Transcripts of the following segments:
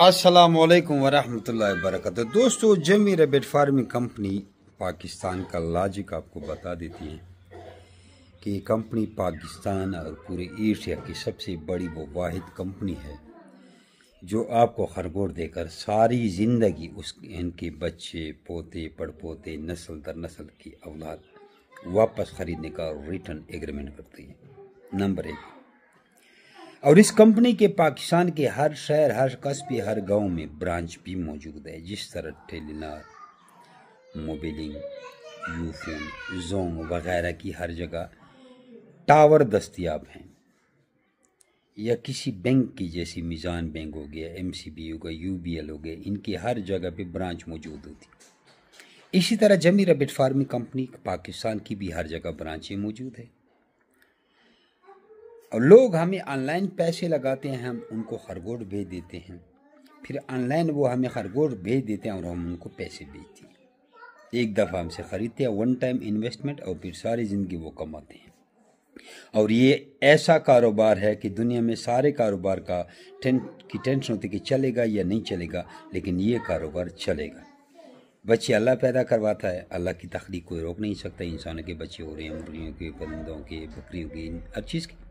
अस्सलामुअलैकुम वरहमतुल्लाहि वबरकातुहू। दोस्तों, जमी रैबिट फार्मिंग कंपनी पाकिस्तान का लॉजिक आपको बता देती है कि कंपनी पाकिस्तान और पूरे एशिया की सबसे बड़ी वो वाहिद कंपनी है जो आपको खरगोश देकर सारी ज़िंदगी उस इनके बच्चे पोते पड़पोते नस्ल दर नस्ल की औलाद वापस ख़रीदने का रिटर्न एग्रीमेंट करती है। नंबर 1। और इस कंपनी के पाकिस्तान के हर शहर, हर कस्बे, हर गांव में ब्रांच भी मौजूद है। जिस तरह टेलीनार, मोबिलिंग, यूफोन, जोंग वगैरह की हर जगह टावर दस्तयाब हैं, या किसी बैंक की जैसी मिजान बैंक हो गया, एमसीबी हो गया, यूबीएल हो गया, इनकी हर जगह पे ब्रांच मौजूद होती। इसी तरह जमी रैबिट फार्मिंग कंपनी पाकिस्तान की भी हर जगह ब्रांचें मौजूद है। और लोग हमें ऑनलाइन पैसे लगाते हैं, हम उनको खरगोश भेज देते हैं, फिर ऑनलाइन वो हमें खरगोश भेज देते हैं और हम उनको पैसे भेजते हैं। एक दफ़ा हमसे ख़रीदते हैं, वन टाइम इन्वेस्टमेंट, और फिर सारी ज़िंदगी वो कमाते हैं। और ये ऐसा कारोबार है कि दुनिया में सारे कारोबार का टेंशन होती है कि चलेगा या नहीं चलेगा, लेकिन ये कारोबार चलेगा। बच्चे अल्लाह पैदा करवाता है, अल्लाह की तख्लीक कोई रोक नहीं सकता। इंसानों के बच्चे हो रहे हैं, मुर्गियों के, परिंदों के, बकरियों के, हर चीज़ के।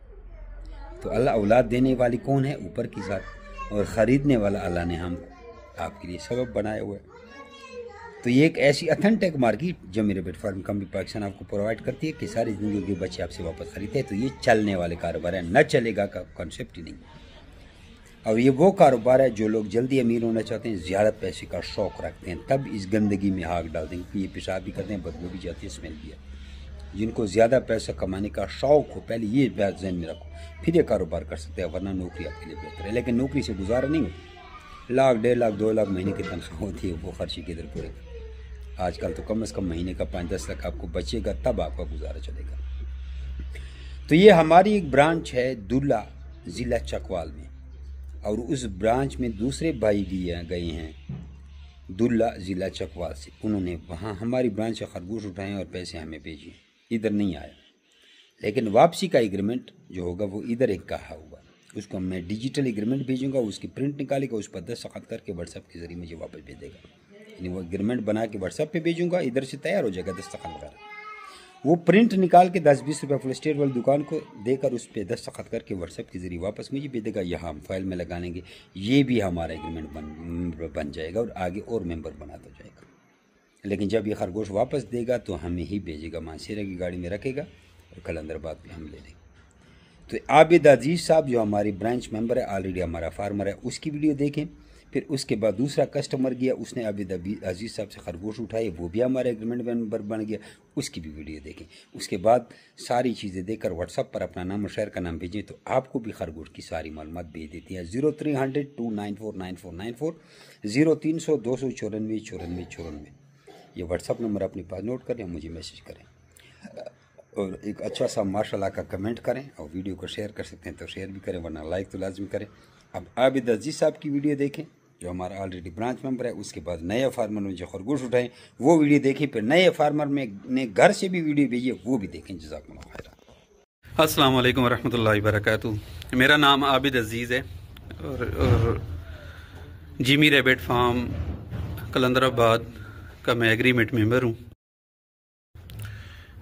तो अल्लाह औलाद देने वाली कौन है? ऊपर की ज़ात। और ख़रीदने वाला अल्लाह ने हम आपके लिए सबब बनाया हुआ है। तो ये एक ऐसी अथेंटिक मार्केट जमी रैबिट फार्म कंपनी पाकिस्तान आपको प्रोवाइड करती है कि सारी ज़िंदगी के बच्चे आपसे वापस ख़रीदते हैं। तो ये चलने वाले कारोबार है, न चलेगा का कॉन्सेप्ट ही नहीं। और ये वो कारोबार है जो लोग जल्दी अमीर होना चाहते हैं, ज़्यादा पैसे का शौक़ रखते हैं, तब इस गंदगी में आग डाल देंगे। ये पेशाब भी करते हैं, बदबू भी जाती है, स्मेल भी है। जिनको ज़्यादा पैसा कमाने का शौक़ हो, पहले ये बात ज़हन में रखो, फिर ये कारोबार कर सकते हैं, वरना नौकरी आपके लिए बेहतर है। लेकिन नौकरी से गुजारा नहीं हो। लाख, 1.5 लाख, 2 लाख महीने की तनख्वाह होती है, वो खर्चे किधर पूरे। आजकल तो कम से कम महीने का 5-10 लाख आपको बचेगा, तब आपका गुजारा चलेगा। तो ये हमारी एक ब्रांच है दुल्ला ज़िला चकवाल में, और उस ब्रांच में दूसरे भाई भी गए हैं दुल्ला ज़िला चकवाल से। उन्होंने वहाँ हमारी ब्रांच से खरगोश उठाए और पैसे हमें भेजिए। इधर नहीं आया, लेकिन वापसी का एग्रीमेंट जो होगा वो इधर एक कहा हुआ, उसको मैं डिजिटल एग्रीमेंट भेजूंगा, उसकी प्रिंट निकालेगा, उस पर दस्तखत करके व्हाट्सएप के ज़रिए मुझे वापस भेज देगा। यानी वो एग्रीमेंट बना के व्हाट्सएप पे भेजूंगा, इधर से तैयार हो जाएगा दस्तखत वगैरह। वो प्रिंट निकाल के 10-20 रुपये फुल स्टेट वाली दुकान को देकर उस पर दस्तखत करके व्हाट्सएप के ज़रिए वापस मुझे भेज देगा। यहाँ हम फाइल में लगा लेंगे, ये भी हमारा एग्रीमेंट बन जाएगा और आगे और मेंबर बनाता जाएगा। लेकिन जब ये खरगोश वापस देगा तो हमें ही भेजेगा, मानसेरा की गाड़ी में रखेगा और कलंदराबाद पे हम ले लेंगे। तो आबिद अजीज़ साहब जो हमारी ब्रांच मेंबर है, ऑलरेडी हमारा फार्मर है, उसकी वीडियो देखें। फिर उसके बाद दूसरा कस्टमर गया, उसने आबिद अजीज़ साहब से खरगोश उठाए, वो भी हमारे एग्रीमेंट मेंबर बन गया, उसकी भी वीडियो देखें। उसके बाद सारी चीज़ें देखकर व्हाट्सअप पर अपना नाम और शहर का नाम भेजें, तो आपको भी खरगोश की सारी मालूमात भेज देती है। 0300 294 9494 0300 294 9494। ये व्हाट्सअप नंबर अपने पास नोट करें, मुझे मैसेज करें और एक अच्छा सा माशाल्लाह का कमेंट करें, और वीडियो को शेयर कर सकते हैं तो शेयर भी करें, वरना लाइक तो लाजमी करें। अब आबिद अजीज़ साहब की वीडियो देखें जो हमारा ऑलरेडी ब्रांच मेंबर है। उसके बाद नए फार्मर में जो खरगोश उठाएं वो वीडियो देखें, फिर नए फार्मर में ने घर से भी वीडियो भेजिए, वो भी देखें। जज़ाकुमुल्लाह खैर। अस्सलाम वालेकुम वरहमतुल्लाहि वबरकातुहू। मेरा नाम आबिद अजीज़ है और जिमी रैबिट फार्म कलंदराबाद का मैं एग्रीमेंट मेंबर हूँ।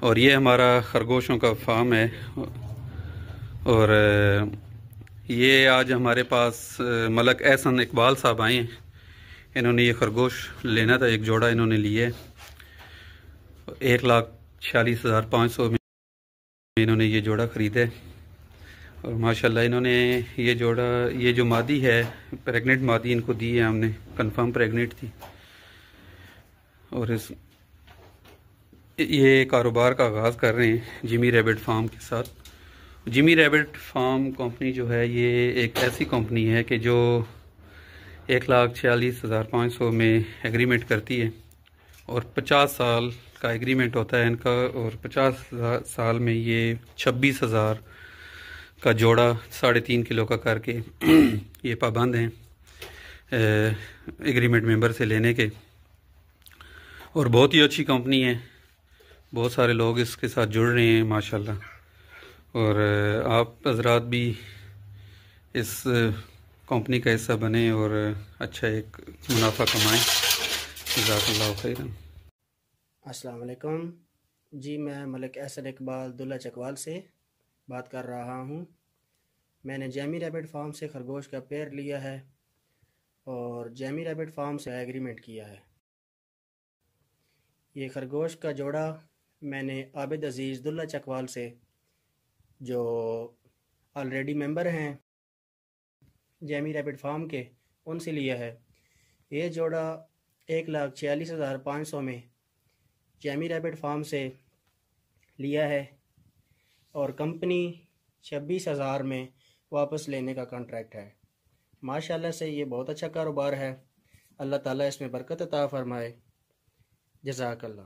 और ये हमारा खरगोशों का फार्म है। और ये आज हमारे पास मलक एहसन इकबाल साहब आए हैं। इन्होंने ये खरगोश लेना था, एक जोड़ा इन्होंने लिए 1,46,500 में इन्होंने ये जोड़ा ख़रीदा है। और माशाल्लाह इन्होंने ये जोड़ा, ये जो मादी है प्रेग्नेंट मादी इनको दी है हमने, कंफर्म प्रेग्नेंट थी। और ये कारोबार का आगाज़ कर रहे हैं जिमी रैबिट फार्म के साथ। जिमी रैबिट फार्म कंपनी जो है ये एक ऐसी कंपनी है कि जो 1,46,500 में एग्रीमेंट करती है, और 50 साल का एग्रीमेंट होता है इनका। और 50 साल में ये 26,000 का जोड़ा 3.5 किलो का करके ये पाबंद हैं एग्रीमेंट मेंबर से लेने के। और बहुत ही अच्छी कंपनी है, बहुत सारे लोग इसके साथ जुड़ रहे हैं माशाल्लाह। और आप हजरात भी इस कंपनी का हिस्सा बने और अच्छा एक मुनाफा कमाएं। जज़ाकल्लाहु खैरन। अस्सलाम वालेकुम जी, मैं मलिक एहसन इकबाल दुल्ला चकवाल से बात कर रहा हूँ। मैंने जैमी रैबिट फार्म से खरगोश का पेयर लिया है और जैमी रैबिट फार्म से एग्रीमेंट किया है। ये खरगोश का जोड़ा मैंने आबिद अज़ीज़ दुल्ला चकवाल से, जो ऑलरेडी मेंबर हैं जैमी रैबिट फार्म के, उनसे लिया है। ये जोड़ा 1,46,500 में जैमी रैबिट फार्म से लिया है और कंपनी 26,000 में वापस लेने का कॉन्ट्रैक्ट है। माशाल्लाह से ये बहुत अच्छा कारोबार है। अल्लाह ताला इसमें बरकत अता फरमाए। जज़ाकल्लाह।